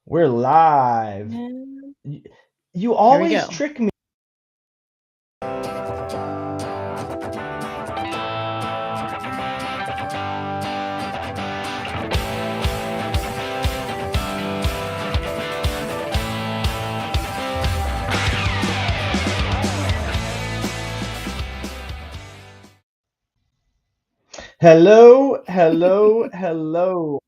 We're live. And Y- You here we always go. trick me. Hello, hello, hello.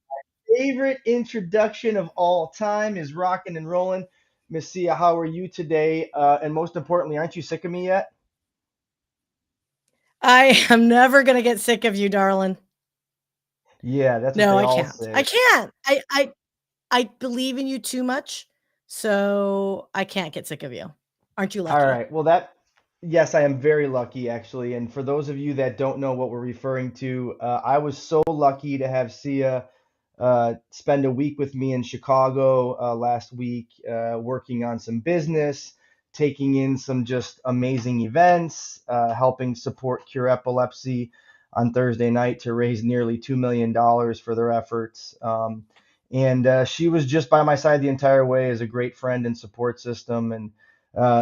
Favorite introduction of all time is rocking and rolling. Miss Sia, how are you today? And most importantly, aren't you sick of me yet? I am never gonna get sick of you, darling. Yeah, that's what No, they I all can't. I say. can't. I believe in you too much, so I can't get sick of you. Aren't you All lucky? right. Yes, I am very lucky actually. And for those of you that don't know what we're referring to, I was so lucky to have Sia spend a week with me in Chicago last week, working on some business, taking in some just amazing events, helping support Cure Epilepsy on Thursday night to raise nearly $2 million for their efforts. And she was just by my side the entire way as a great friend and support system. And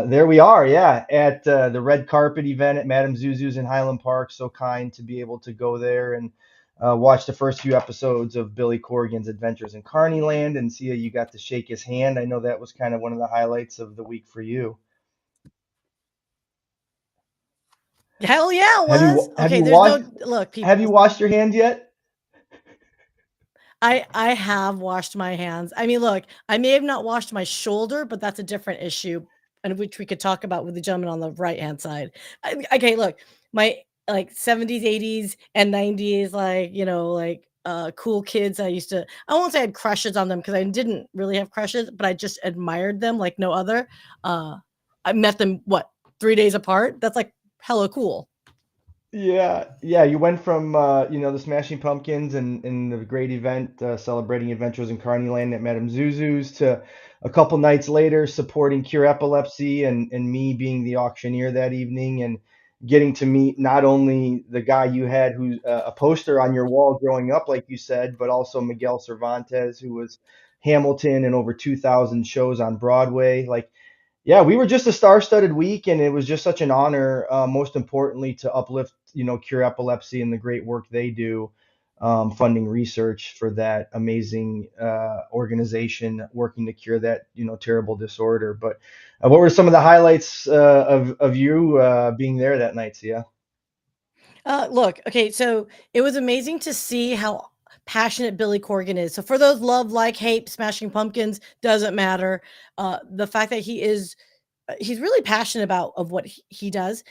there we are, yeah, at the red carpet event at Madame Zuzu's in Highland Park. So kind to be able to go there and watch the first few episodes of Billy Corgan's Adventures in Carneyland and see how you got to shake his hand. I know that was kind of one of the highlights of the week for you. Hell yeah, it Have was. you have Okay, you there's washed no look, have you people. washed your hands yet? I have washed my hands. I mean, look, I may have not washed my shoulder, but that's a different issue, and which we could talk about with the gentleman on the right hand side. Okay, look, my like 70s, 80s, and 90s, cool kids. I won't say I had crushes on them because I didn't really have crushes, but I just admired them like no other. Uh, I met them what 3 days apart. That's like hella cool. Yeah, yeah. You went from the Smashing Pumpkins and the great event celebrating Adventures in Carneyland at Madame Zuzu's to a couple nights later supporting Cure Epilepsy and me being the auctioneer that evening and getting to meet not only the guy you had who's a poster on your wall growing up, like you said, but also Miguel Cervantes, who was Hamilton and over 2,000 shows on Broadway. Like, yeah, we were just a star-studded week, and it was just such an honor. Most importantly, to uplift, Cure Epilepsy and the great work they do, funding research for that amazing organization working to cure that, terrible disorder. But what were some of the highlights of you being there that night, Sia? Look, okay, so it was amazing to see how passionate Billy Corgan is. So for those love, like, hate, Smashing Pumpkins, doesn't matter. The fact that he's really passionate about of what he does.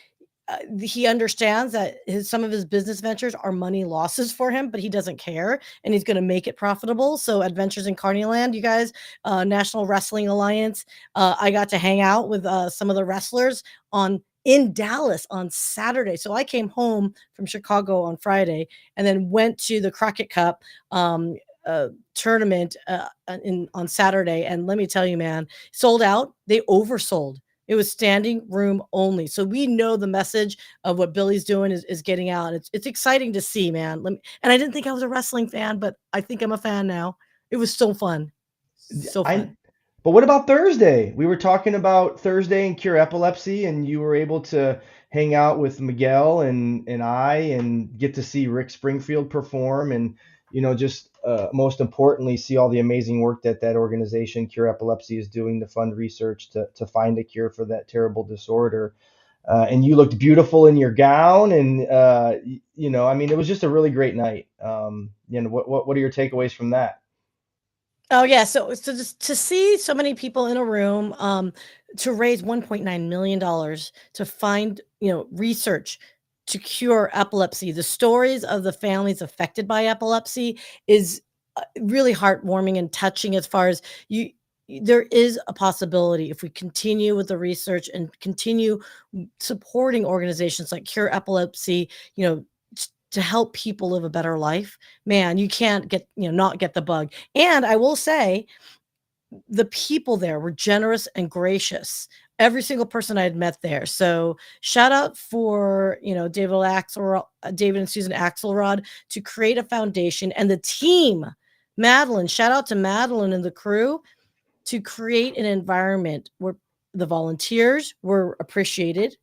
He understands that some of his business ventures are money losses for him, but he doesn't care, and he's going to make it profitable. So, Adventures in Carneyland, you guys, National Wrestling Alliance. I got to hang out with some of the wrestlers on in Dallas on Saturday. So I came home from Chicago on Friday and then went to the Crockett Cup tournament on Saturday. And let me tell you, man, sold out. They oversold. It was standing room only. So we know the message of what Billy's doing is getting out. It's exciting to see, man. And I didn't think I was a wrestling fan, but I think I'm a fan now. It was so fun. So I, fun. but what about Thursday? We were talking about Thursday and Cure Epilepsy, and you were able to hang out with Miguel and I and get to see Rick Springfield perform and, just most importantly, see all the amazing work that organization, Cure Epilepsy, is doing to fund research to find a cure for that terrible disorder. And you looked beautiful in your gown, and I mean, it was just a really great night. What are your takeaways from that? Oh yeah, so just to see so many people in a room, to raise $1.9 million to find research to cure epilepsy. The stories of the families affected by epilepsy is really heartwarming and touching. As far as you, there is a possibility if we continue with the research and continue supporting organizations like Cure Epilepsy. You know, to help people live a better life, man, you can't get, not get the bug. And I will say, the people there were generous and gracious. Every single person I had met there. So shout out for David and Susan Axelrod to create a foundation and the team. Madeline, shout out to Madeline and the crew. to create an environment where the volunteers were appreciated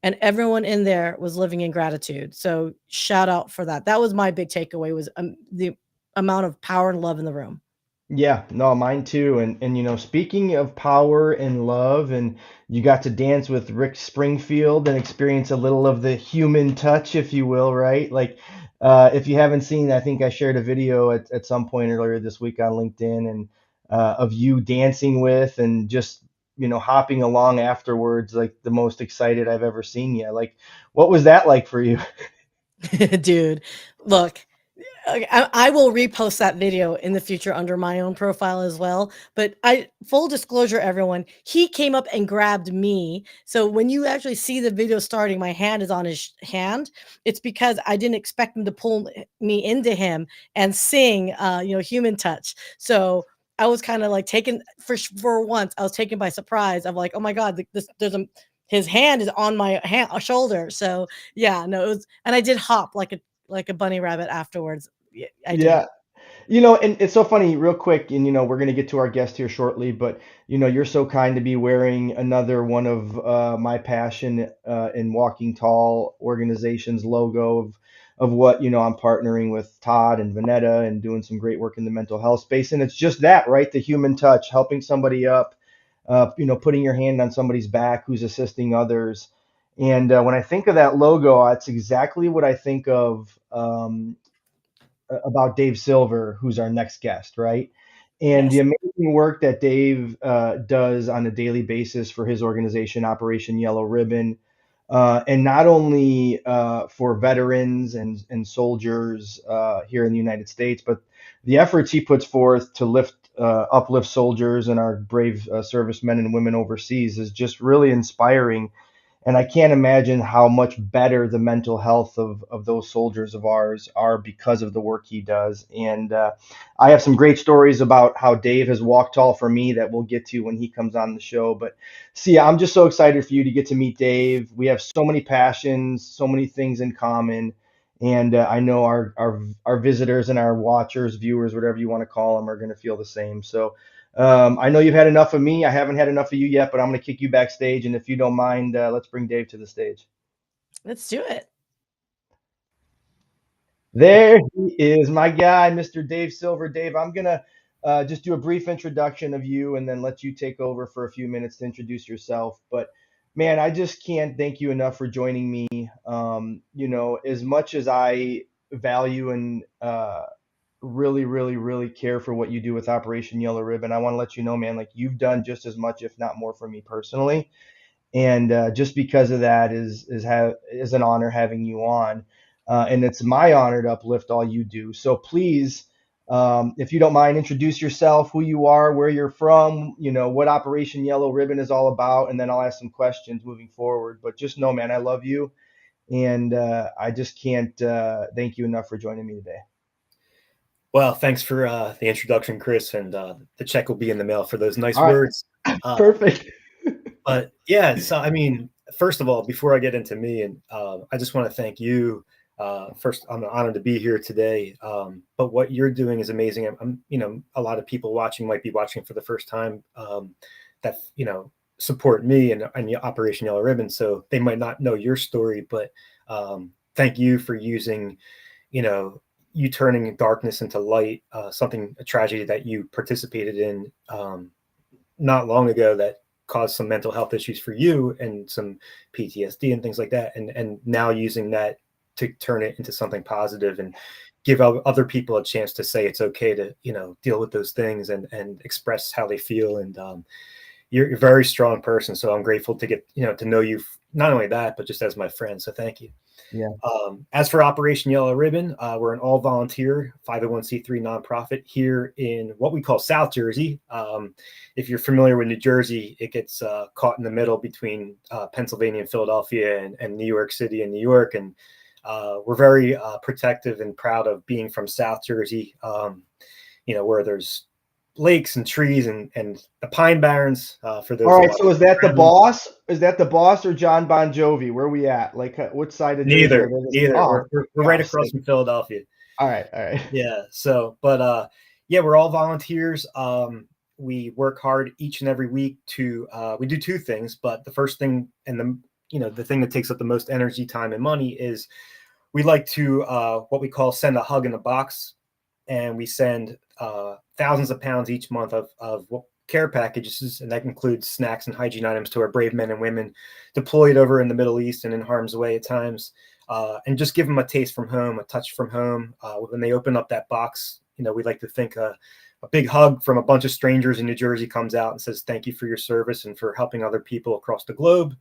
and everyone in there was living in gratitude. So shout out for that. That was my big takeaway, was the amount of power and love in the room. Yeah, no, mine too. And speaking of power and love, and you got to dance with Rick Springfield and experience a little of the human touch, if you will, right? Like, if you haven't seen, I think I shared a video at some point earlier this week on LinkedIn, and of you dancing with and just hopping along afterwards, like the most excited I've ever seen you. Like, what was that like for you? Dude, look, I will repost that video in the future under my own profile as well. But full disclosure, everyone, he came up and grabbed me. So when you actually see the video starting, my hand is on his hand. It's because I didn't expect him to pull me into him and sing, human touch. So I was kind of like taken for once. I was taken by surprise. I'm like, oh my god, his hand is on my shoulder. So yeah, no, it was, and I did hop like a bunny rabbit afterwards. Yeah, I did. Yeah. And it's so funny, real quick, and we're going to get to our guest here shortly, but you're so kind to be wearing another one of my passion in Walking Tall organization's logo of what I'm partnering with Todd and Vanetta and doing some great work in the mental health space. And it's just that, right? The human touch, helping somebody up, putting your hand on somebody's back who's assisting others. And when I think of that logo, that's exactly what I think of. About Dave Silver, who's our next guest, right? And the Yes. amazing work that Dave does on a daily basis for his organization, Operation Yellow Ribbon, and not only for veterans and soldiers here in the United States, but the efforts he puts forth to uplift soldiers and our brave servicemen and women overseas is just really inspiring. And I can't imagine how much better the mental health of those soldiers of ours are because of the work he does. And I have some great stories about how Dave has walked tall for me that we'll get to when he comes on the show. But see, I'm just so excited for you to get to meet Dave. We have so many passions, so many things in common. And I know our visitors and our watchers, viewers, whatever you want to call them, are going to feel the same. So I know you've had enough of me. I haven't had enough of you yet, but I'm going to kick you backstage. And if you don't mind, let's bring Dave to the stage. Let's do it. There he is, my guy, Mr. Dave Silver. Dave, I'm going to just do a brief introduction of you and then let you take over for a few minutes to introduce yourself. But man, I just can't thank you enough for joining me. As much as I value and really, really, really care for what you do with Operation Yellow Ribbon, I want to let you know, man, like you've done just as much, if not more, for me personally. And just because of that is an honor having you on, and it's my honor to uplift all you do. So please, if you don't mind, introduce yourself, who you are, where you're from, what Operation Yellow Ribbon is all about, and then I'll ask some questions moving forward. But just know, man, I love you, and I just can't thank you enough for joining me today. Well, thanks for the introduction, Chris, and the check will be in the mail for those nice All right. words. Perfect. But yeah, so I mean, first of all, before I get into me, and I just want to thank you. First, I'm honored to be here today. But what you're doing is amazing. A lot of people watching might be watching for the first time that support me and the Operation Yellow Ribbon, so they might not know your story. But thank you for using, you turning darkness into light, a tragedy that you participated in not long ago that caused some mental health issues for you and some PTSD and things like that. And now using that to turn it into something positive and give other people a chance to say it's okay to, deal with those things and express how they feel. And you're a very strong person. So I'm grateful to get, to know you, not only that, but just as my friend. So thank you. Yeah. As for Operation Yellow Ribbon, we're an all-volunteer 501c3 nonprofit here in what we call South Jersey. If you're familiar with New Jersey, it gets caught in the middle between Pennsylvania and Philadelphia and New York City and New York. And we're very protective and proud of being from South Jersey, where there's lakes and trees and the Pine Barrens for those. All right, so is that the boss? Is that the boss or John Bon Jovi? Where are we at? Like, which side of Jersey? Neither. Oh, we're right across from Philadelphia. All right. Yeah. So, but we're all volunteers. we work hard each and every week to, we do two things, but the first thing and the thing that takes up the most energy, time, and money is we like to, what we call send a hug in a box. And we send thousands of pounds each month of care packages, and that includes snacks and hygiene items to our brave men and women deployed over in the Middle East and in harm's way at times, and just give them a taste from home, a touch from home. When they open up that box, we like to think a big hug from a bunch of strangers in New Jersey comes out and says, thank you for your service and for helping other people across the globe.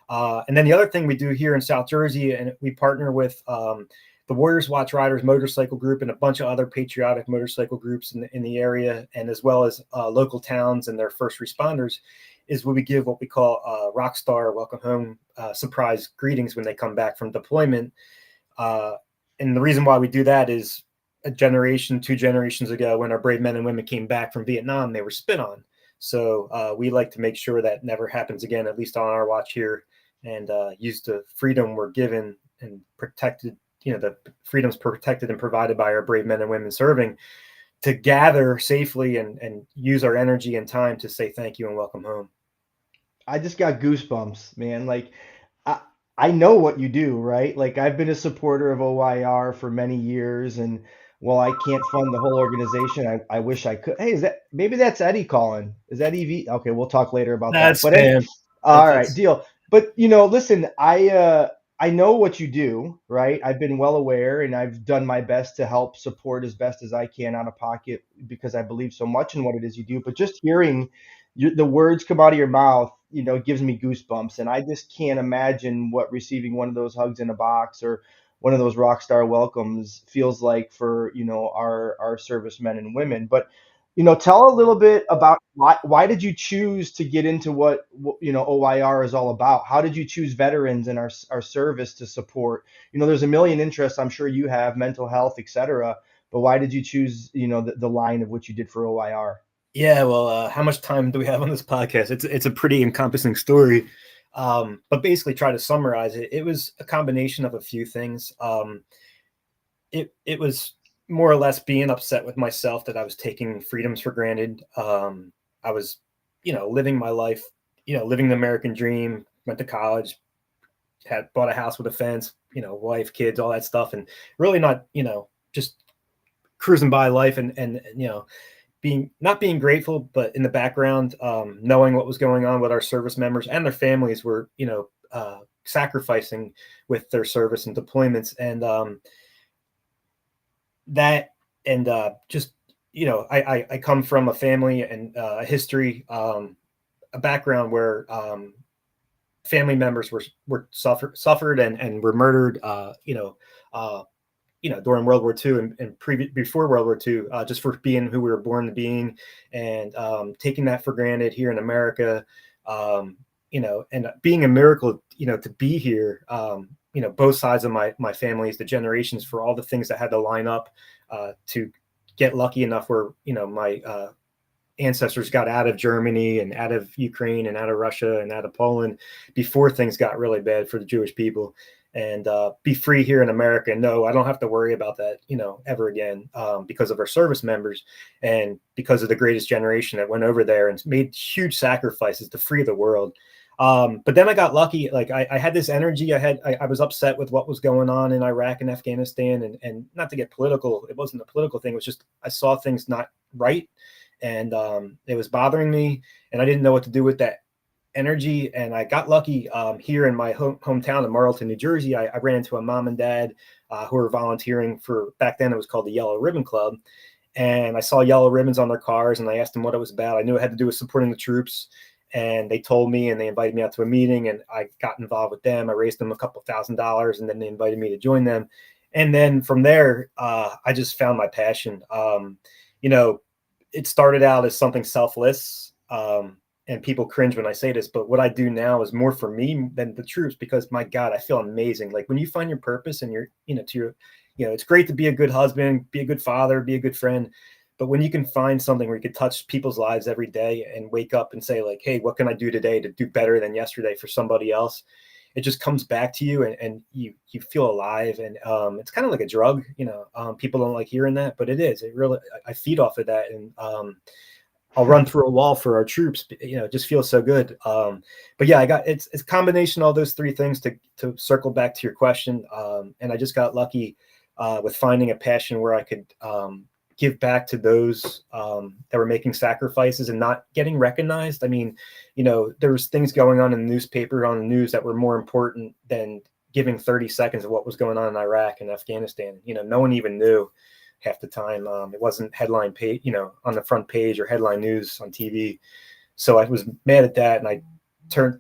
And then the other thing we do here in South Jersey, and we partner with the Warriors Watch Riders motorcycle group and a bunch of other patriotic motorcycle groups in the area, and as well as local towns and their first responders, is where we give what we call rock star welcome home surprise greetings when they come back from deployment. And the reason why we do that is a generation, 2 generations ago, when our brave men and women came back from Vietnam, they were spit on. So we like to make sure that never happens again, at least on our watch here, and use the freedom we're given and protected, the freedoms protected and provided by our brave men and women serving, to gather safely and use our energy and time to say thank you and welcome home. I just got goosebumps, man. Like I I know what you do, right? Like I've been a supporter of OYR for many years, and while I can't fund the whole organization, I wish I could. Hey, is that maybe that's Eddie calling? Is that EV? Okay, we'll talk later about that. That's But any, spam. all right, That's deal. But listen, I know what you do, right? I've been well aware, and I've done my best to help support as best as I can out of pocket because I believe so much in what it is you do. But just hearing the words come out of your mouth, gives me goosebumps, and I just can't imagine what receiving one of those hugs in a box or one of those rock star welcomes feels like for our servicemen and women. But tell a little bit about why did you choose to get into what OYR is all about? How did you choose veterans in our service to support? There's a million interests I'm sure you have, mental health, etc. But why did you choose the line of what you did for OYR? Yeah, well, how much time do we have on this podcast? It's a pretty encompassing story, but basically, try to summarize it. It was a combination of a few things. It was more or less being upset with myself that I was taking freedoms for granted. I was, living my life, living the American dream. Went to college, had bought a house with a fence, wife, kids, all that stuff, and really not, just cruising by life and not being grateful, but in the background, knowing what was going on with our service members and their families were, sacrificing with their service and deployments. And that, and just, I come from a family and a history, a background where family members were suffered and were murdered, during World War II and before World War II, just for being who we were born to being, and taking that for granted here in America, and being a miracle, to be here, both sides of my families, the generations, for all the things that had to line up to get lucky enough where, my ancestors got out of Germany and out of Ukraine and out of Russia and out of Poland before things got really bad for the Jewish people. And be free here in America. And no, I don't have to worry about that, ever again, because of our service members and because of the greatest generation that went over there and made huge sacrifices to free the world. But then I got lucky. Like I had this energy. I was upset with what was going on in Iraq and Afghanistan, and not to get political, it wasn't a political thing. It was just, I saw things not right, and it was bothering me, and I didn't know what to do with that energy. And I got lucky here in my hometown of Marlton, New Jersey. I ran into a mom and dad who were volunteering for, back then it was called the Yellow Ribbon Club. And I saw yellow ribbons on their cars, and I asked them what it was about. I knew it had to do with supporting the troops. And they told me, and they invited me out to a meeting, and I got involved with them. I raised them a couple $1,000s, and then they invited me to join them. And then from there, I just found my passion. It started out as something selfless. And people cringe when I say this, but what I do now is more for me than the troops, because my God, I feel amazing. Like when you find your purpose and you're, it's great to be a good husband, be a good father, be a good friend. But when you can find something where you can touch people's lives every day and wake up and say like, hey, what can I do today to do better than yesterday for somebody else? It just comes back to you, and you feel alive. And it's kind of like a drug, people don't like hearing that, but it is. It really, I feed off of that. And I'll run through a wall for our troops. You know, it just feels so good. But yeah, it's a combination of all those three things to circle back to your question. And I just got lucky with finding a passion where I could give back to those that were making sacrifices and not getting recognized. I mean, you know, there was things going on in the newspaper, on the news, that were more important than giving 30 seconds of what was going on in Iraq and Afghanistan. You know, no one even knew half the time. It wasn't headline page, you know, on the front page or headline news on TV. So I was mad at that. And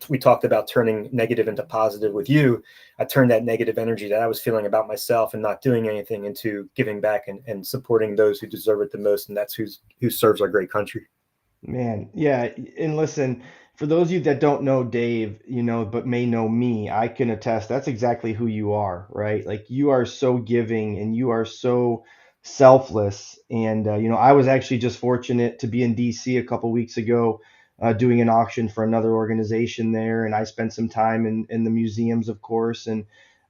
we talked about turning negative into positive with you. I turned that negative energy that I was feeling about myself and not doing anything into giving back and supporting those who deserve it the most. And that's who serves our great country. Man, yeah, and listen, for those of you that don't know Dave, but may know me, I can attest that's exactly who you are, right? Like you are so giving and you are so selfless. And I was actually just fortunate to be in DC a couple weeks ago, doing an auction for another organization there, and I spent some time in the museums, of course, and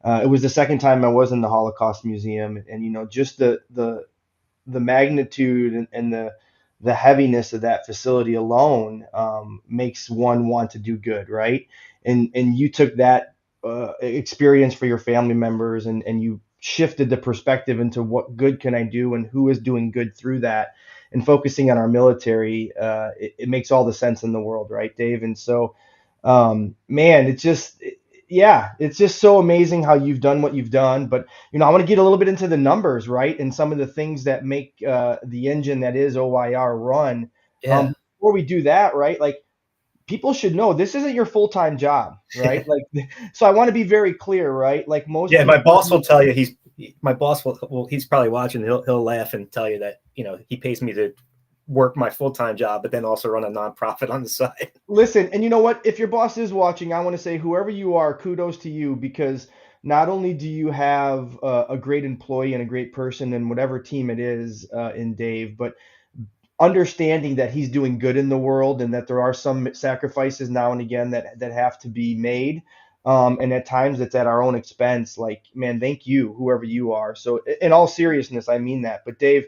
it was the second time I was in the Holocaust Museum, and just the magnitude and the heaviness of that facility alone makes one want to do good, right? And you took that experience for your family members, and you shifted the perspective into what good can I do and who is doing good through that, and focusing on our military. It makes all the sense in the world, right, Dave? And so, man, yeah, it's just so amazing how you've done what you've done. But I want to get a little bit into the numbers, right, and some of the things that make the engine that is OYR run. Yeah. Before we do that, right, like people should know this isn't your full-time job, right? Like, so I want to be very clear, right? Like most Yeah, my people, boss will tell you my boss will he's probably watching. He'll laugh and tell you that, he pays me to work my full-time job, but then also run a nonprofit on the side. listen, and you know what? If your boss is watching, I want to say, whoever you are, kudos to you, because not only do you have a great employee and a great person in whatever team it is in Dave, but understanding that he's doing good in the world and that there are some sacrifices now and again that have to be made. And at times it's at our own expense. Like, man, thank you, whoever you are. So in all seriousness, I mean that. But Dave,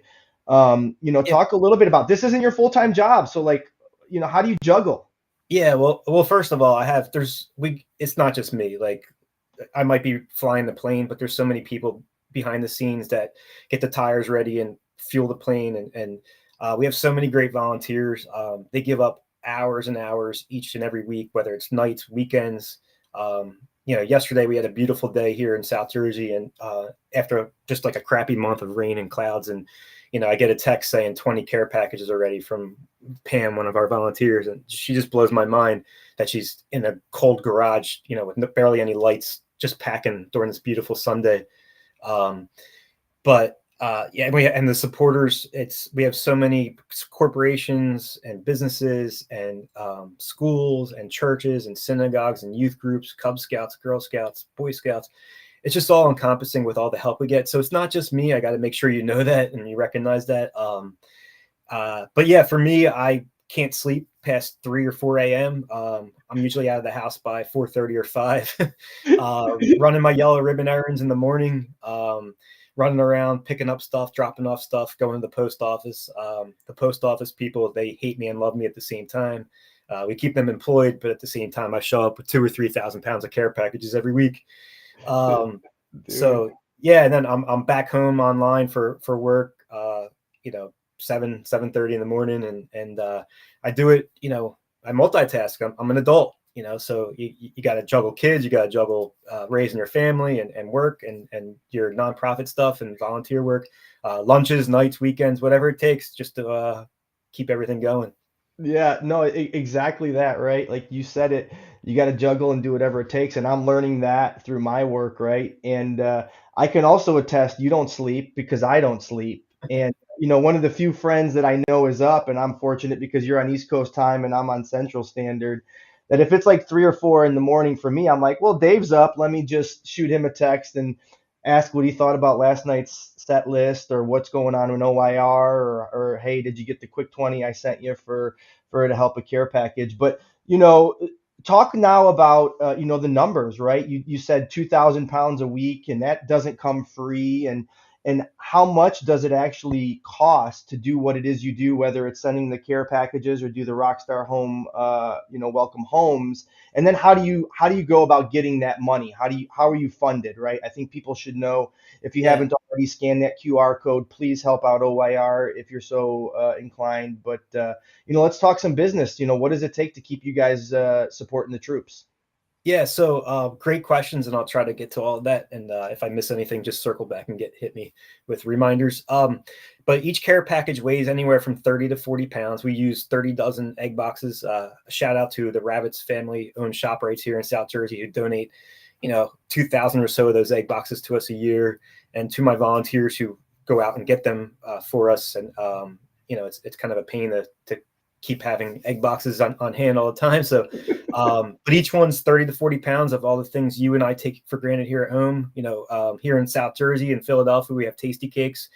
Yeah. talk a little bit about, this isn't your full-time job. So like, how do you juggle? Yeah, well, first of all, it's not just me. Like, I might be flying the plane, but there's so many people behind the scenes that get the tires ready and fuel the plane. And we have so many great volunteers. They give up hours and hours each and every week, whether it's nights, weekends. Yesterday we had a beautiful day here in South Jersey, and after just like a crappy month of rain and clouds, and I get a text saying 20 care packages are ready from Pam, one of our volunteers, and she just blows my mind that she's in a cold garage, with barely any lights, just packing during this beautiful Sunday. But and the supporters, we have so many corporations and businesses and schools and churches and synagogues and youth groups, Cub Scouts, Girl Scouts, Boy Scouts. It's just all encompassing with all the help we get. So it's not just me. I got to make sure you know that and you recognize that. But yeah, for me, I can't sleep past 3 or 4 a.m. I'm usually out of the house by 4:30 or 5, running my yellow ribbon errands in the morning, running around, picking up stuff, dropping off stuff, going to the post office. The post office people, they hate me and love me at the same time. We keep them employed, but at the same time, I show up with 2,000 or 3,000 pounds of care packages every week. So yeah, and then I'm back home online for work, 7:30 in the morning, and I do it, I multitask. I'm an adult, so you got to juggle kids, you got to juggle raising your family and work and your nonprofit stuff and volunteer work, lunches, nights, weekends, whatever it takes, just to keep everything going. Yeah, no, exactly that, right? Like you said it, you got to juggle and do whatever it takes. And I'm learning that through my work, right? And I can also attest you don't sleep because I don't sleep. And, one of the few friends that I know is up, and I'm fortunate because you're on East Coast time and I'm on Central Standard, that if it's like 3 or 4 in the morning for me, I'm like, well, Dave's up. Let me just shoot him a text and ask what he thought about last night's set list or what's going on in OYR, or hey, did you get the quick 20 I sent you for to help a care package? But talk now about the numbers, right? You said 2,000 pounds a week, and that doesn't come free. And and how much does it actually cost to do what it is you do, whether it's sending the care packages or do the Rockstar Home, welcome homes, and then how do you go about getting that money? How are you funded, right? I think people should know. If you Yeah. haven't already scanned that QR code, please help out OYR if you're so inclined. But let's talk some business. What does it take to keep you guys supporting the troops? Yeah, so great questions, and I'll try to get to all of that. And if I miss anything, just circle back and hit me with reminders. But each care package weighs anywhere from 30 to 40 pounds. We use 30 dozen egg boxes. A shout out to the Ravitz family-owned shop right here in South Jersey who donate, 2,000 or so of those egg boxes to us a year, and to my volunteers who go out and get them for us. And it's kind of a pain to keep having egg boxes on hand all the time. So, but each one's 30 to 40 pounds of all the things you and I take for granted here at home. Here in South Jersey and Philadelphia, we have tasty cakes,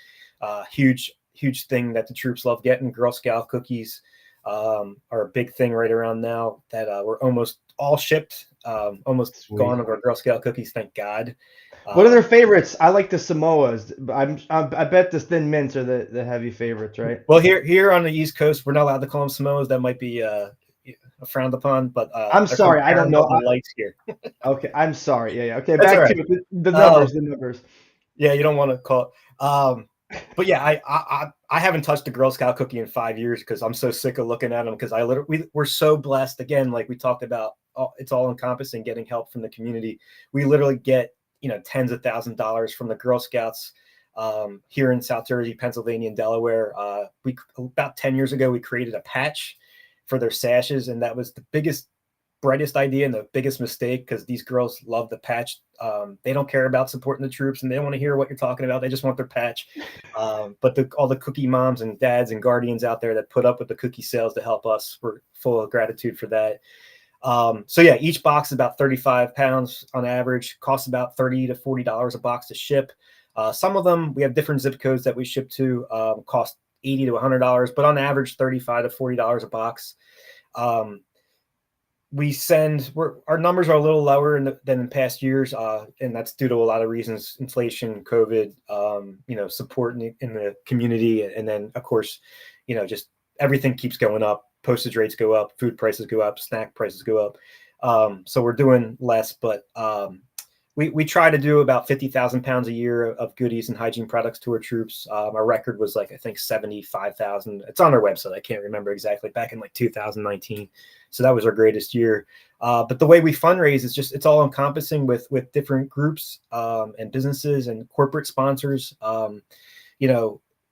huge thing that the troops love getting. Girl Scout cookies are a big thing right around now that we're almost all shipped, almost Sweet. gone of our Girl Scout cookies. Thank God. What are their favorites? I like the Samoas. I bet the Thin Mints are the heavy favorites, right? Well, here on the East Coast, we're not allowed to call them Samoas. That might be frowned upon, but I'm sorry, I don't know. Lights here. Okay, I'm sorry. Yeah. Okay, That's back all right. to it. The numbers. The numbers. Yeah, you don't want to call it. But yeah, I haven't touched a Girl Scout cookie in 5 years because I'm so sick of looking at them. Because we're so blessed. Again, like we talked about, it's all encompassing. Getting help from the community. We literally get tens of thousands of dollars from the Girl Scouts here in South Jersey, Pennsylvania, and Delaware. We about 10 years ago we created a patch for their sashes, and that was the brightest idea and the biggest mistake because these girls love the patch. They don't care about supporting the troops, and they don't want to hear what you're talking about. They just want their patch. But all the cookie moms and dads and guardians out there that put up with the cookie sales to help us, we're full of gratitude for that. So yeah, each box is about 35 pounds on average, costs about $30 to $40 a box to ship. Some of them, we have different zip codes that we ship to, cost $80 to $100, but on average, $35 to $40 a box. Our numbers are a little lower than in past years, and that's due to a lot of reasons: inflation, COVID, support in the community, and then of course, just everything keeps going up. Postage rates go up, food prices go up, snack prices go up. So we're doing less, but we try to do about 50,000 pounds a year of goodies and hygiene products to our troops. Our record was I think 75,000. It's on our website. I can't remember exactly, back in 2019. So that was our greatest year. But the way we fundraise is it's all encompassing with different groups and businesses and corporate sponsors.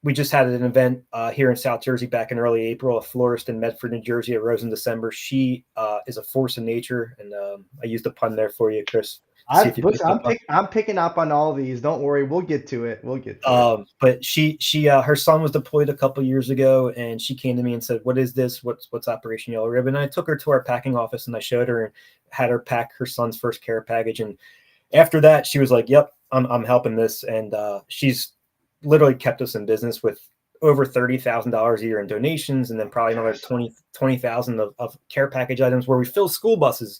We just had an event here in South Jersey back in early April, a florist in Medford, New Jersey, at Rose in December. She is a force of nature. And I used a pun there for you, Chris. I'm picking up on all these. Don't worry, we'll get to it. But she her son was deployed a couple years ago, and she came to me and said, "What is this? What's Operation Yellow Ribbon?" And I took her to our packing office and I showed her and had her pack her son's first care package. And after that, she was like, "Yep, I'm helping this." And she's literally kept us in business with over $30,000 a year in donations, and then probably another 20,000 of care package items where we fill school buses.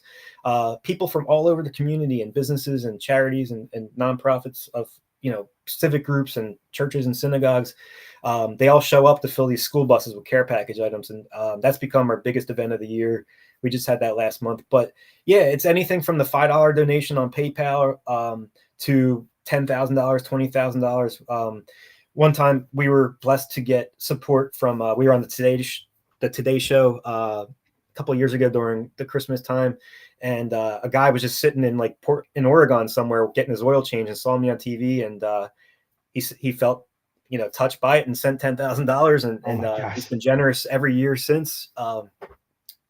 People from all over the community and businesses and charities and nonprofits of civic groups and churches and synagogues, they all show up to fill these school buses with care package items, and that's become our biggest event of the year. We just had that last month. But yeah, it's anything from the $5 donation on PayPal to $10,000, $20,000. One time we were blessed to get support from, we were on the Today Show a couple of years ago during the Christmas time. And a guy was just sitting in Oregon somewhere getting his oil change and saw me on TV. And he felt, touched by it and sent $10,000. And he's been generous every year since.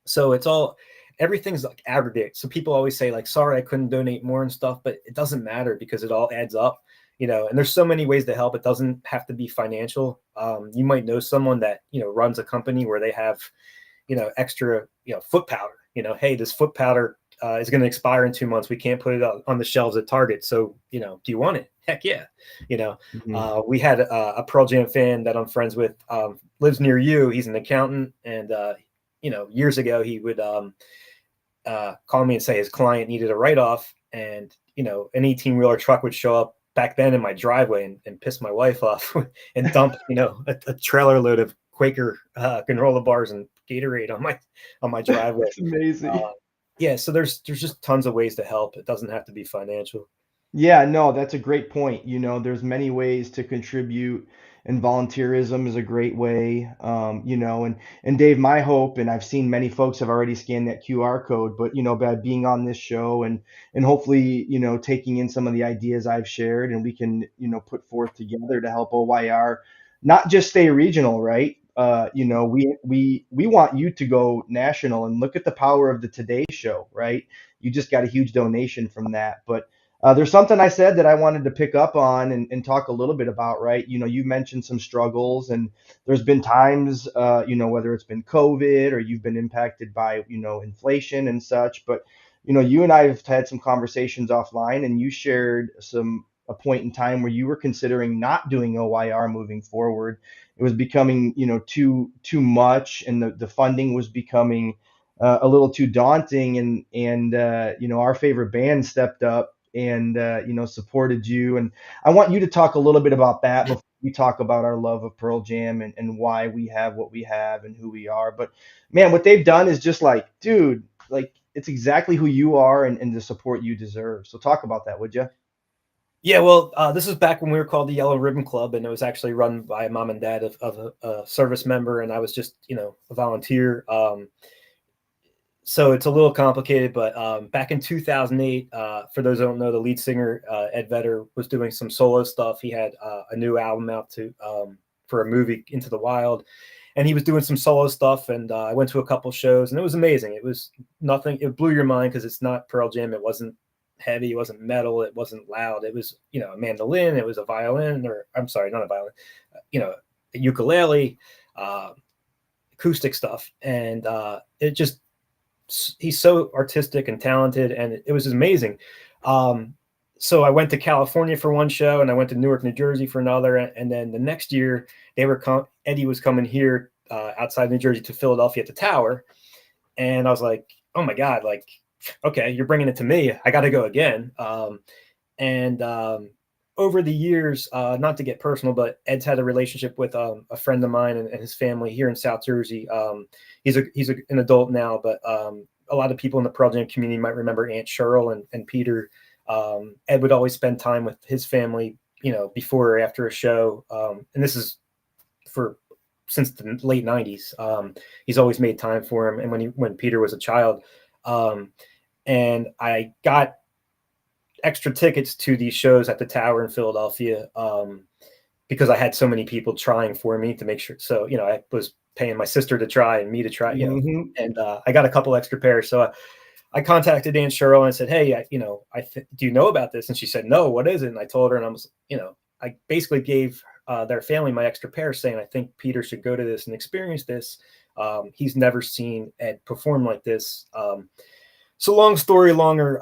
So everything's aggregate. So people always say sorry, I couldn't donate more and stuff, but it doesn't matter because it all adds up. And there's so many ways to help. It doesn't have to be financial. You might know someone that, runs a company where they have, extra, foot powder, hey, this foot powder is going to expire in 2 months. We can't put it on the shelves at Target. So, do you want it? Heck yeah. We had a Pearl Jam fan that I'm friends with, lives near you. He's an accountant. And, years ago he would call me and say his client needed a write-off, and, an 18-wheeler truck would show up back then in my driveway and piss my wife off and dump, a trailer load of Quaker granola bars and Gatorade on my driveway. It's amazing. Yeah, so there's just tons of ways to help. It doesn't have to be financial. Yeah, no, that's a great point. There's many ways to contribute, and volunteerism is a great way. And Dave, my hope, and I've seen many folks have already scanned that QR code, but by being on this show and hopefully, taking in some of the ideas I've shared, and we can, put forth together to help OYR not just stay regional, right? We want you to go national, and look at the power of the Today Show, right? You just got a huge donation from that, but there's something I said that I wanted to pick up on and talk a little bit about, right? You mentioned some struggles, and there's been times, whether it's been COVID or you've been impacted by, inflation and such. But, you and I have had some conversations offline, and you shared a point in time where you were considering not doing OYR moving forward. It was becoming, too much, and the funding was becoming a little too daunting. And our favorite band stepped up and supported you. And I want you to talk a little bit about that before we talk about our love of Pearl Jam and why we have what we have and who we are. But man, what they've done is just like, dude, like it's exactly who you are and the support you deserve. So talk about that, would you? Yeah, well, this was back when we were called the Yellow Ribbon Club, and it was actually run by a mom and dad of a service member, and I was just, a volunteer. So it's a little complicated, but back in 2008, for those who don't know, the lead singer, Ed Vedder, was doing some solo stuff. He had a new album out for a movie, Into the Wild, and he was doing some solo stuff, and I went to a couple shows, and it was amazing. It was nothing. It blew your mind because it's not Pearl Jam. It wasn't heavy. It wasn't metal. It wasn't loud. It was, a mandolin. It was a violin, or I'm sorry, not a violin, a ukulele, acoustic stuff. And he's so artistic and talented, and it was amazing. So I went to California for one show, and I went to Newark, New Jersey for another. And then the next year Eddie was coming here outside New Jersey to Philadelphia at the Tower. And I was like, oh my God, like, okay, you're bringing it to me. I got to go again. Over the years, not to get personal, but Ed's had a relationship with a friend of mine and his family here in South Jersey. He's an adult now, but a lot of people in the Pearl Jam community might remember Aunt Cheryl and Peter. Ed would always spend time with his family, before or after a show. And this is since the late 90s. He's always made time for him. And when Peter was a child, and I got extra tickets to these shows at the Tower in Philadelphia because I had so many people trying for me to make sure. So, I was paying my sister to try and me to try, and I got a couple extra pairs. So I contacted Aunt Cheryl and said, hey, do you know about this? And she said, no, what is it? And I told her, and I basically gave their family my extra pair, saying, I think Peter should go to this and experience this. He's never seen Ed perform like this. So long story longer,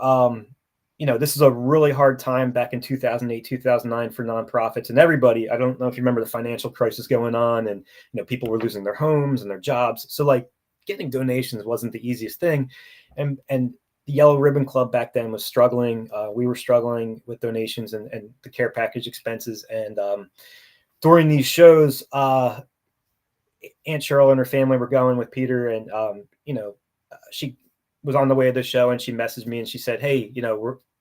this is a really hard time back in 2008, 2009 for nonprofits and everybody. I don't know if you remember the financial crisis going on, and, people were losing their homes and their jobs. So like getting donations wasn't the easiest thing. And the Yellow Ribbon Club back then was struggling. We were struggling with donations and the care package expenses. And during these shows, Aunt Cheryl and her family were going with Peter, and, she was on the way to the show, and she messaged me and she said, hey,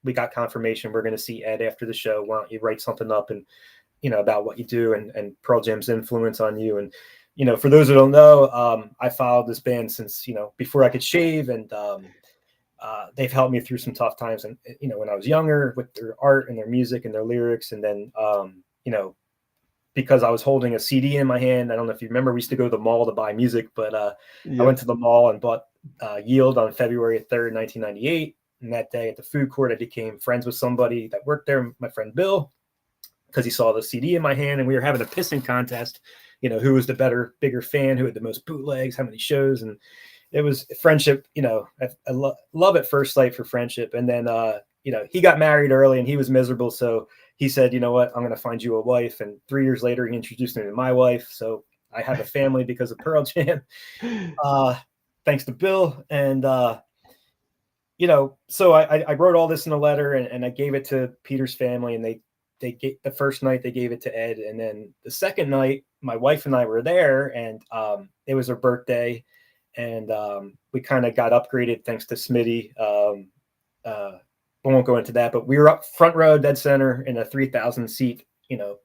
we got confirmation we're going to see Ed after the show. Why don't you write something up and, about what you do and Pearl Jam's influence on you. And, for those who don't know, I followed this band since, before I could shave, and they've helped me through some tough times. And, when I was younger, with their art and their music and their lyrics. And then, because I was holding a CD in my hand, I don't know if you remember, we used to go to the mall to buy music, but Yep. I went to the mall and bought Yield on February 3rd, 1998. And that day at the food court, I became friends with somebody that worked there, my friend Bill, because he saw the CD in my hand, and we were having a pissing contest, who was the bigger fan, who had the most bootlegs, how many shows. And it was friendship, I love at first sight for friendship. And then, he got married early and he was miserable. So he said, you know what, I'm going to find you a wife. And 3 years later, he introduced me to my wife. So I have a family because of Pearl Jam, thanks to Bill. And, so I wrote all this in a letter, and I gave it to Peter's family, and they the first night they gave it to Ed, and then the second night my wife and I were there, and it was her birthday, and we kind of got upgraded thanks to Smitty. We won't go into that, but we were up front row, dead center in a 3,000 seat,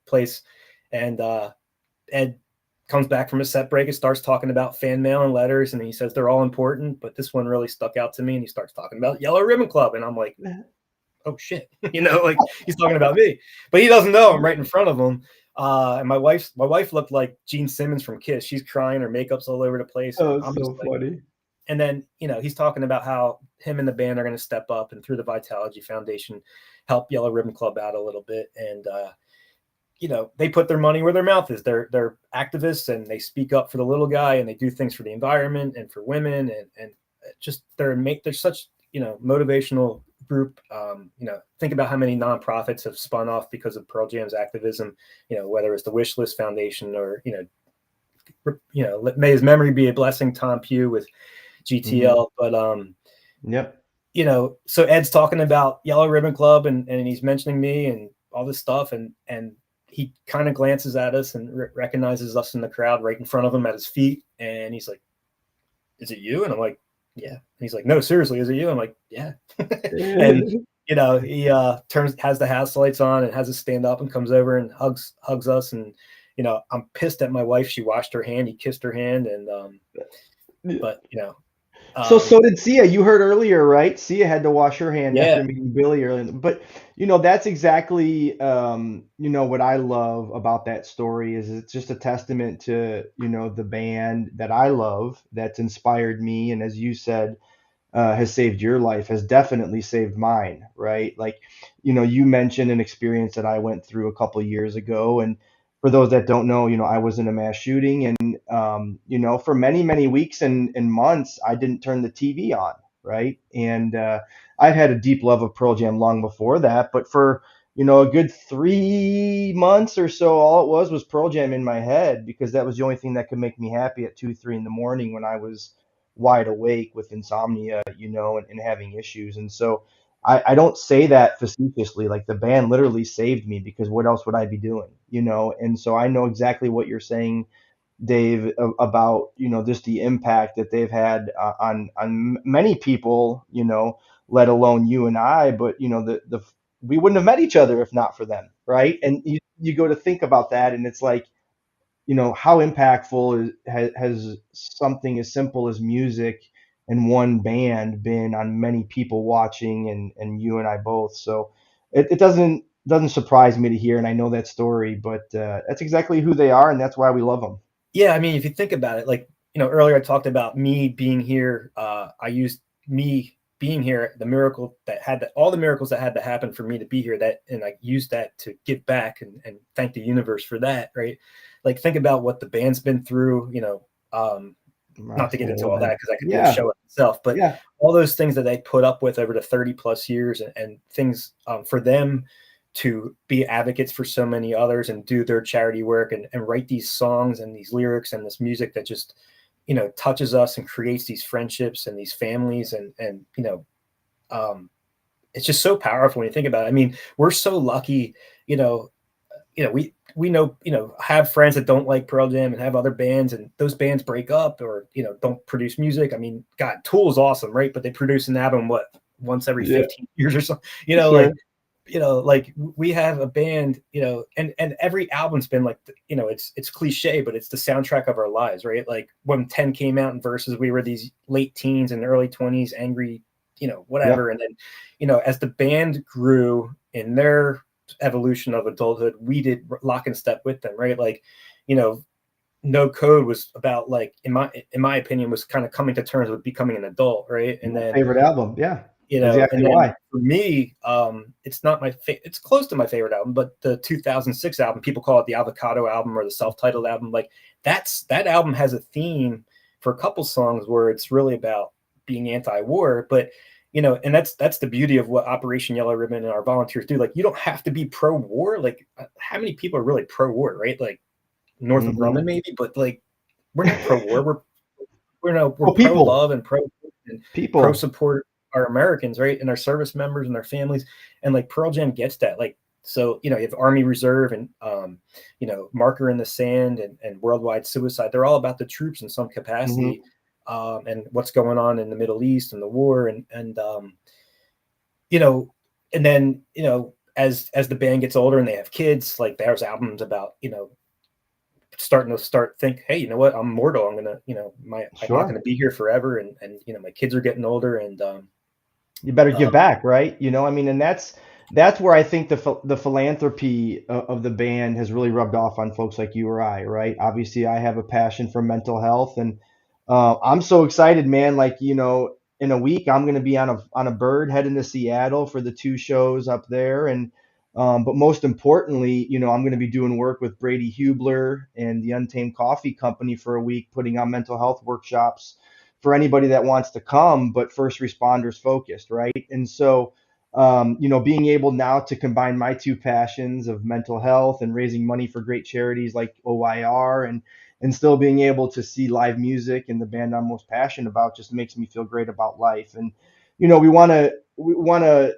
place, and Ed comes back from a set break and starts talking about fan mail and letters, and he says they're all important, but this one really stuck out to me, and he starts talking about Yellow Ribbon Club, and I'm like, oh shit, like he's talking about me, but he doesn't know I'm right in front of him. And my wife looked like Gene Simmons from Kiss. She's crying, her makeup's all over the place. Oh, I'm so funny. And then, he's talking about how him and the band are going to step up and through the Vitalogy Foundation help Yellow Ribbon Club out a little bit. And, they put their money where their mouth is. They're activists, and they speak up for the little guy, and they do things for the environment and for women. And just they're such, motivational group. Think about how many nonprofits have spun off because of Pearl Jam's activism, whether it's the Wish List Foundation or, may his memory be a blessing, Tom Pugh with GTL. But, yep. So Ed's talking about Yellow Ribbon Club, and he's mentioning me and all this stuff. And he kind of glances at us and recognizes us in the crowd right in front of him at his feet. And he's like, is it you? And I'm like, yeah. And he's like, no, seriously, is it you? I'm like, yeah. And, he has the house lights on and has us stand up and comes over and hugs us. And, I'm pissed at my wife. She washed her hand. He kissed her hand. And, but, so did Sia. You heard earlier, right? Sia had to wash her hand after meeting Billy earlier. But, that's exactly, what I love about that story is it's just a testament to, the band that I love that's inspired me. And as you said, has saved your life, has definitely saved mine, right? Like, you mentioned an experience that I went through a couple of years ago. And for those that don't know, I was in a mass shooting, and, for many, many weeks and months, I didn't turn the TV on, right? And I've had a deep love of Pearl Jam long before that, but for, a good 3 months or so, all it was Pearl Jam in my head, because that was the only thing that could make me happy at 2, 3 in the morning when I was wide awake with insomnia, and having issues. And so I don't say that facetiously, like the band literally saved me, because what else would I be doing, And so I know exactly what you're saying, Dave, about, just the impact that they've had on many people, let alone you and I, but, we wouldn't have met each other if not for them. Right. And you go to think about that, and it's like, how impactful has something as simple as music and one band been on many people watching, and you and I both. So it doesn't surprise me to hear, and I know that story, but that's exactly who they are, and that's why we love them. Yeah, I mean, if you think about it, like, earlier I talked about me being here. I used me being here, the miracle that all the miracles that had to happen for me to be here, and I used that to give back and thank the universe for that, right? Like, think about what the band's been through, not to get into all that, because I could do a show it myself, but all those things that they put up with over the 30 plus years, and things for them to be advocates for so many others and do their charity work and write these songs and these lyrics and this music that just, touches us and creates these friendships and these families. And it's just so powerful when you think about it. I mean, we're so lucky, we know, have friends that don't like Pearl Jam and have other bands, and those bands break up or, don't produce music. I mean, God, Tool's awesome, right? But they produce an album, once every 15 years or something, Sure. like we have a band, and every album's been like, it's cliche, but it's the soundtrack of our lives, right? Like when 10 came out in Versus, we were these late teens and early 20s, angry, whatever. Yep. And then, as the band grew in their evolution of adulthood, we did lock and step with them, right? Like, No Code was about, like, in my opinion, was kind of coming to terms with becoming an adult, right? And then favorite album, yeah. Exactly, and then why. For me, it's not my it's close to my favorite album, but the 2006 album, people call it the Avocado album or the self-titled album. Like, that album has a theme for a couple songs where it's really about being anti-war, but and that's the beauty of what Operation Yellow Ribbon and our volunteers do. Like, you don't have to be pro-war. Like, how many people are really pro-war, right? Like Northrop Grumman maybe, but like, we're not pro-war. We're pro-love and pro-support our Americans, right? And our service members and their families. And like, Pearl Jam gets that. Like, So, you have Army Reserve and, Marker in the Sand and Worldwide Suicide. They're all about the troops in some Hmm. capacity, and what's going on in the Middle East and the war. You know, and then, as the band gets older and they have kids, like there's albums about, starting to think, hey, you know what? I'm mortal. I'm going to, I'm not going Sure. to be here forever. And, my kids are getting older and, You better uh, give back, right? I mean, and that's where I think the philanthropy of the band has really rubbed off on folks like you or I, right? Obviously, I have a passion for mental health, and I'm so excited, man. Like, in a week, I'm going to be on a bird heading to Seattle for the two shows up there, and but most importantly, I'm going to be doing work with Brady Hubler and the Untamed Coffee Company for a week, putting on mental health workshops for anybody that wants to come, but first responders focused, right? And so, being able now to combine my two passions of mental health and raising money for great charities like OYR, and still being able to see live music and the band I'm most passionate about just makes me feel great about life. And we want to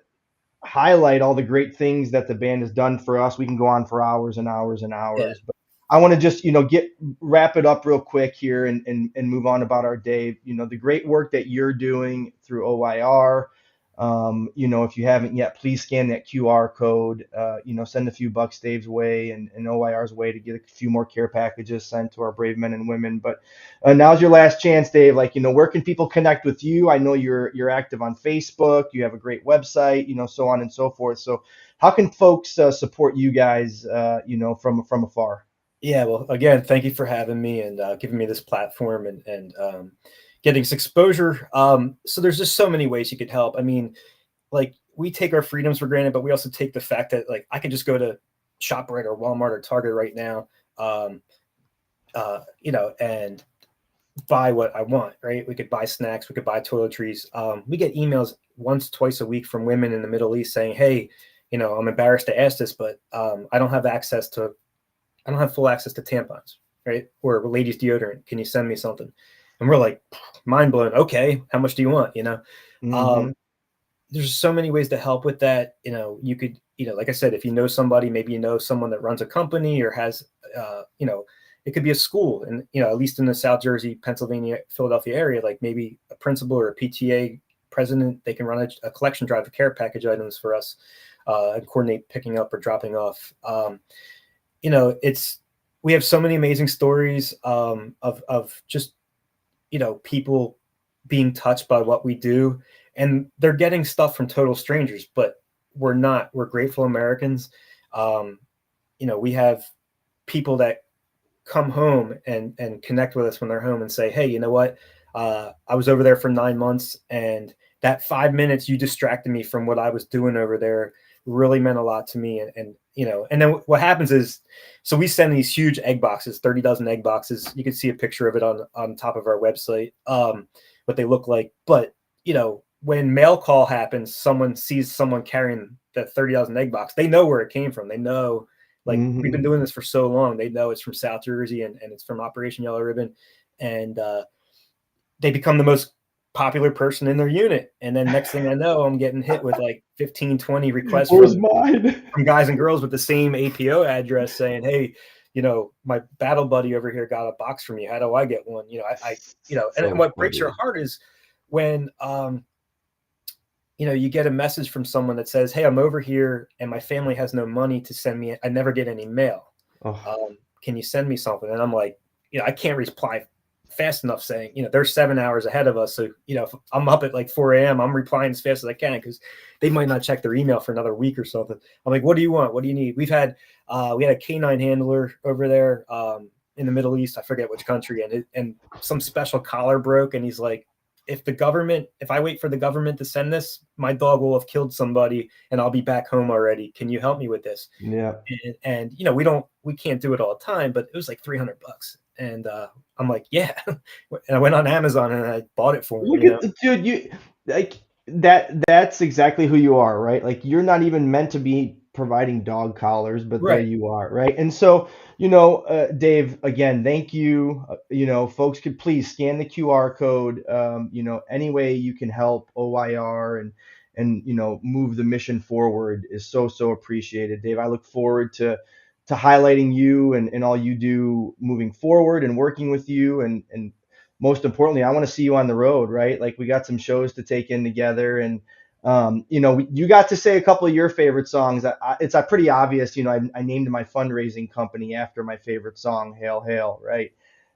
highlight all the great things that the band has done for us. We can go on for hours and hours and yeah, hours, but I want to just, get wrap it up real quick here and move on about our day. The great work that you're doing through OYR. If you haven't yet, please scan that QR code. Send a few bucks Dave's way and OYR's way to get a few more care packages sent to our brave men and women. But now's your last chance, Dave. Like, where can people connect with you? I know you're active on Facebook. You have a great website, so on and so forth. So, how can folks support you guys, from afar? yeah. Well, again, thank you for having me and giving me this platform and getting this exposure. So there's just so many ways you could help. I mean, like we take our freedoms for granted, but we also take the fact that like I can just go to ShopRite or Walmart or Target right now, um, and buy what I want, right? We could buy snacks, we could buy toiletries. We get emails once, twice a week from women in the Middle East saying, hey, I'm embarrassed to ask this, but I don't have full access to tampons, right? Or ladies deodorant. Can you send me something? And we're like, mind blown. Okay. How much do you want? Mm-hmm. Um, there's so many ways to help with that. You could, like I said, if you know somebody, maybe someone that runs a company or has, it could be a school, and at least in the South Jersey, Pennsylvania, Philadelphia area, like maybe a principal or a PTA president, they can run a collection drive of care package items for us, and coordinate picking up or dropping off. It's we have so many amazing stories, of just people being touched by what we do, and they're getting stuff from total strangers, but we're grateful Americans. um, we have people that come home and connect with us when they're home and say, hey, you know what, I was over there for 9 months, and that 5 minutes you distracted me from what I was doing over there really meant a lot to me. And then what happens is, so we send these huge egg boxes, 30 dozen egg boxes. You can see a picture of it on top of our website, what they look like. But when mail call happens, someone sees someone carrying that 30,000 egg box, they know where it came from. They know, like, we've Mm-hmm. been doing this for so long. They know it's from South Jersey, and it's from Operation Yellow Ribbon. And they become the most popular person in their unit. And then next thing I know, I'm getting hit with like 15, 20 requests Where's mine? from guys and girls with the same APO address saying, hey, my battle buddy over here got a box from you. How do I get one? And So what breaks your funny. heart is when, you get a message from someone that says, hey, I'm over here and my family has no money to send me. I never get any mail. Oh, Can you send me something? And I'm like, I can't reply fast enough saying, they're 7 hours ahead of us. So, if I'm up at like 4 a.m., I'm replying as fast as I can because they might not check their email for another week or something. I'm like, what do you want? What do you need? We had a canine handler over there, in the Middle East. I forget which country. And some special collar broke. And he's like, if I wait for the government to send this, my dog will have killed somebody and I'll be back home already. Can you help me with this? yeah. And we can't do it all the time, but it was like $300. And I'm like, yeah. And I went on Amazon and I bought it for him, Look at the dude. You like that's exactly who you are, right? Like, you're not even meant to be providing dog collars, but there Right. you are, right? And so, Dave, again, thank you. Folks could please scan the QR code. Any way you can help OYR and move the mission forward is so appreciated. Dave, I look forward to highlighting you and all you do moving forward and working with you, and most importantly, I want to see you on the road, right? Like, we got some shows to take in together, and you got to say a couple of your favorite songs. It's pretty obvious. I named my fundraising company after my favorite song, Hail Hail, right?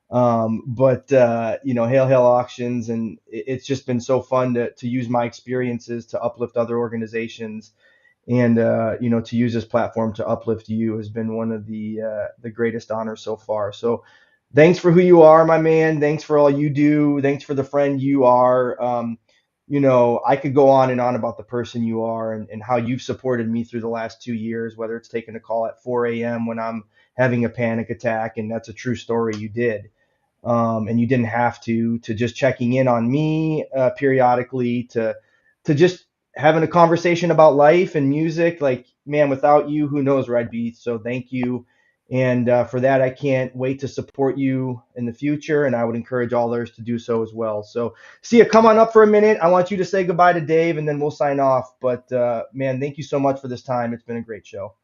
But Hail Hail Auctions, and it's just been so fun to use my experiences to uplift other organizations, and to use this platform to uplift you has been one of the greatest honors so far. So thanks for who you are, my man. Thanks for all you do. Thanks for the friend you are. I could go on and on about the person you are, and how you've supported me through the last 2 years, whether it's taking a call at 4 a.m. when I'm having a panic attack, and that's a true story, you did. And you didn't have to just checking in on me periodically, to just having a conversation about life and music. Like, man, without you, who knows where I'd be. So thank you. And for that, I can't wait to support you in the future. And I would encourage all others to do so as well. So, Sia, come on up for a minute. I want you to say goodbye to Dave, and then we'll sign off. But man, thank you so much for this time. It's been a great show.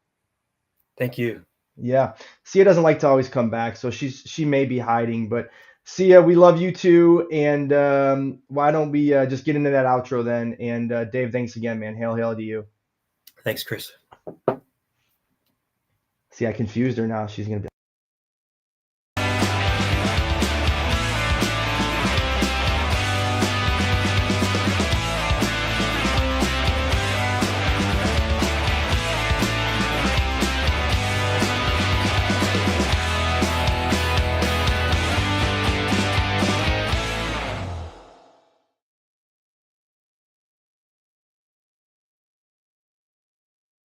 Thank you. Yeah. Sia doesn't like to always come back, so she may be hiding, but Sia, we love you too. And why don't we just get into that outro then? And Dave, thanks again, man. Hail, hail to you. Thanks, Chris. See, I confused her now. She's gonna be